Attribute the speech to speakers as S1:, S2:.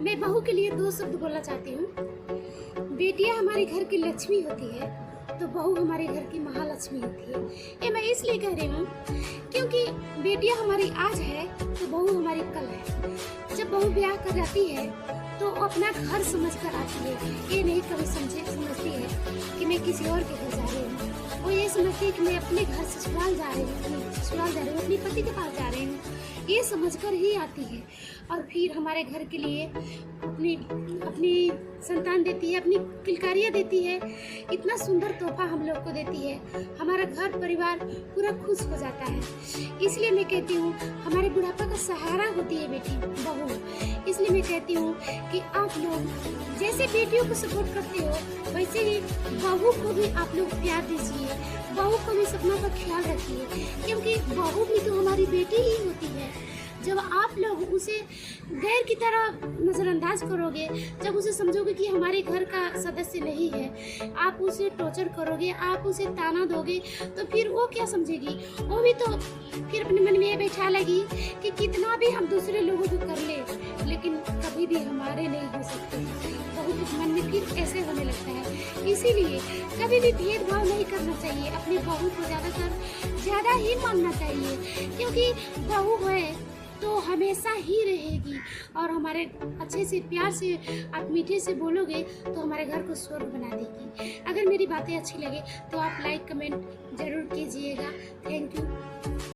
S1: मैं बहू के लिए दो शब्द बोलना चाहती हूँ। बेटियाँ हमारे घर की लक्ष्मी होती है, तो बहू हमारे घर की महालक्ष्मी होती है। ये मैं इसलिए कह रही हूँ क्योंकि बेटियाँ हमारी आज है तो बहू हमारी कल है। जब बहू ब्याह कर जाती है तो अपना घर समझ कर आती है, ये नहीं कभी समझती है कि मैं किसी और के घर जा रही हूँ। वो ये समझती है कि मैं अपने घर ससुराल जा रही हूँ, अपने पति के पास जा रही हूँ, ये समझकर ही आती है। और फिर हमारे घर के लिए अपनी संतान देती है, अपनी किलकारियाँ देती है, इतना सुंदर तोहफा हम लोग को देती है। हमारा घर परिवार पूरा खुश हो जाता है। इसलिए मैं कहती हूँ हमारे बुढ़ापा का सहारा होती है बेटी बहू। इसलिए मैं कहती हूँ कि आप लोग जैसे बेटियों को सपोर्ट करते हो वैसे ही बहू को भी आप लोग प्यार दीजिए, बहू को भी सपनों का ख्याल रखिए, क्योंकि बहू भी तो हमारी बेटी ही होती है। जब आप लोग उसे गैर की तरह नज़रअंदाज करोगे, जब उसे समझोगे कि हमारे घर का सदस्य नहीं है, आप उसे टॉर्चर करोगे, आप उसे ताना दोगे, तो फिर वो क्या समझेगी? वो भी तो फिर अपने मन में ये बैठा लेगी कि कितना भी हम दूसरे लोगों को कर ले, लेकिन कभी भी हमारे नहीं हो सकते। बहू के मन में फिर ऐसे होने लगता है। इसीलिए कभी भी भेदभाव नहीं करना चाहिए, अपनी बहू को ज़्यादा ही मानना चाहिए, क्योंकि बहू है तो हमेशा ही रहेगी। और हमारे अच्छे से प्यार से आप मीठे से बोलोगे तो हमारे घर को स्वर्ग बना देगी। अगर मेरी बातें अच्छी लगे तो आप लाइक कमेंट ज़रूर कीजिएगा। Thank you.